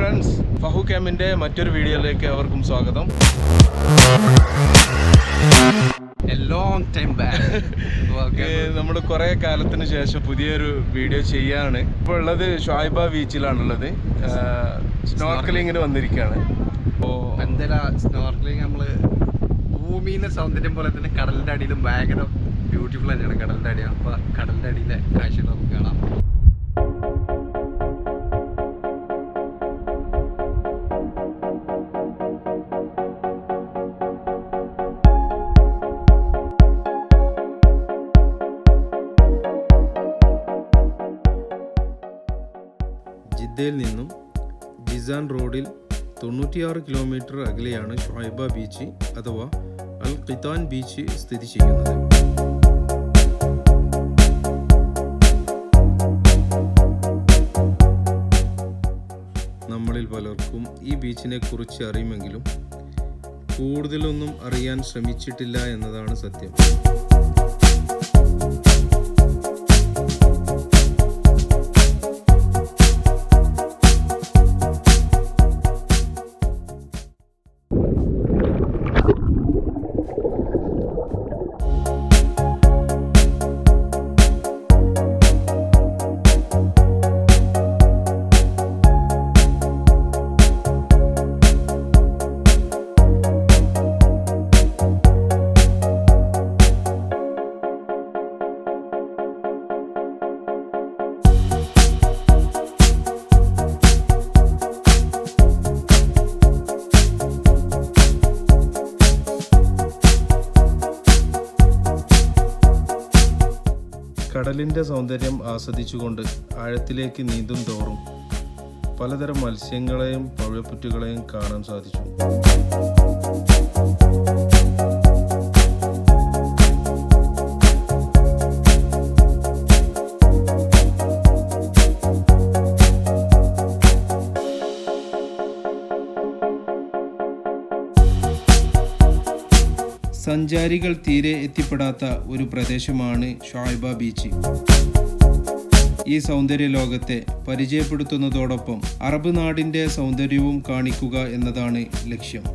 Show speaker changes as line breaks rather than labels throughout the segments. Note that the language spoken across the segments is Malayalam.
friends, ഫഹു ക്യാമിൻ്റെ മറ്റൊരു വീഡിയോയിലേക്ക് അവർക്കും സ്വാഗതം. നമ്മൾ കുറേ കാലത്തിന് ശേഷം പുതിയൊരു വീഡിയോ ചെയ്യാണ്. ഇപ്പോൾ ഉള്ളത് ഷോയിബ ബീച്ചിലാണുള്ളത്. സ്നോർക്കലിങ്ങിന് വന്നിരിക്കുകയാണ്.
അപ്പോൾ എന്തായാലും സ്നോർക്കലിങ് നമ്മൾ ഭൂമിയിലെ സൗന്ദര്യം പോലെ തന്നെ കടലിൻ്റെ അടിയിലും ഭയങ്കര ബ്യൂട്ടിഫുൾ തന്നെയാണ് കടലിൻ്റെ അടി. അപ്പോൾ കടലിൻ്റെ അടിയിലെ കാഴ്ചകൾ നമുക്ക് കാണാം.
ജിദ്ദയിൽ നിന്നും ജിസാൻ റോഡിൽ 96 കിലോമീറ്റർ അകലെയാണ് ഷോയിബ ബീച്ച് അഥവാ അൽ ഖത്താൻ ബീച്ച് സ്ഥിതി ചെയ്യുന്നത്. നമ്മളിൽ പലർക്കും ഈ ബീച്ചിനെ കുറിച്ച് അറിയുമെങ്കിലും കൂടുതലൊന്നും അറിയാൻ ശ്രമിച്ചിട്ടില്ല എന്നതാണ് സത്യം. കടലിൻ്റെ സൗന്ദര്യം ആസ്വദിച്ചുകൊണ്ട് ആഴത്തിലേക്ക് നീന്തും തോറും പലതരം മത്സ്യങ്ങളെയും പവിഴപ്പുറ്റുകളെയും കാണാൻ സാധിച്ചു. സഞ്ചാരികൾ തീരെ എത്തിപ്പെടാത്ത ഒരു പ്രദേശമാണ് ഷോയിബ ബീച്ച്. ഈ സൗന്ദര്യ ലോകത്തെ പരിചയപ്പെടുത്തുന്നതോടൊപ്പം അറബ് നാടിൻ്റെ സൗന്ദര്യവും കാണിക്കുക എന്നതാണ് ലക്ഷ്യം.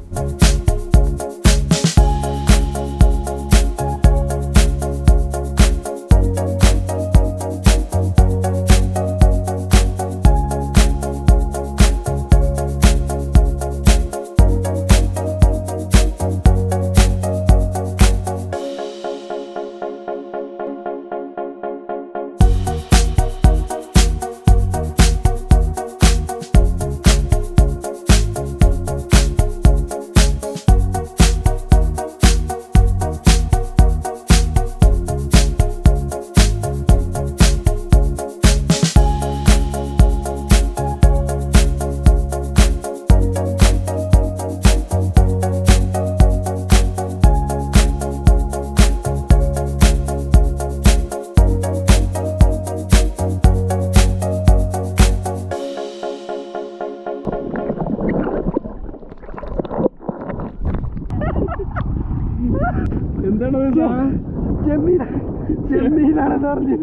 ചെമ്മീനാണെന്ന് പറഞ്ഞ്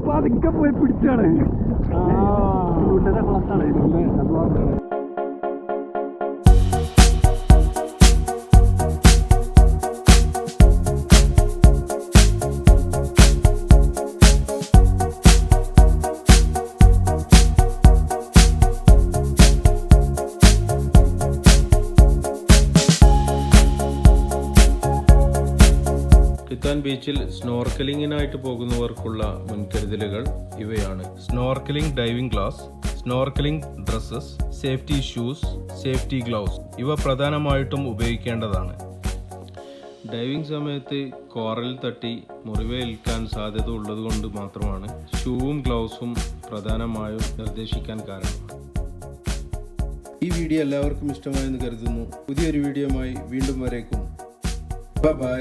പതുക്കെ പോയി പിടിച്ചാണ്.
ഖത്താൻ ബീച്ചിൽ സ്നോർക്കലിങ്ങിനായിട്ട് പോകുന്നവർക്കുള്ള മുൻകരുതലുകൾ ഇവയാണ്: snorkelling diving glass, snorkelling dresses, safety shoes, safety gloves ഇവ പ്രധാനമായിട്ടും ഉപയോഗിക്കേണ്ടതാണ്. ഡൈവിംഗ് സമയത്ത് കോറലിൽ തട്ടി മുറിവേൽക്കാൻ സാധ്യത ഉള്ളതുകൊണ്ട് മാത്രമാണ് ഷൂവും ഗ്ലൗസും പ്രധാനമായും നിർദ്ദേശിക്കാൻ കാരണം. ഈ വീഡിയോ എല്ലാവർക്കും ഇഷ്ടമായെന്ന് കരുതുന്നു. പുതിയൊരു വീഡിയോയുമായി വീണ്ടും വരേക്കും. ബൈ.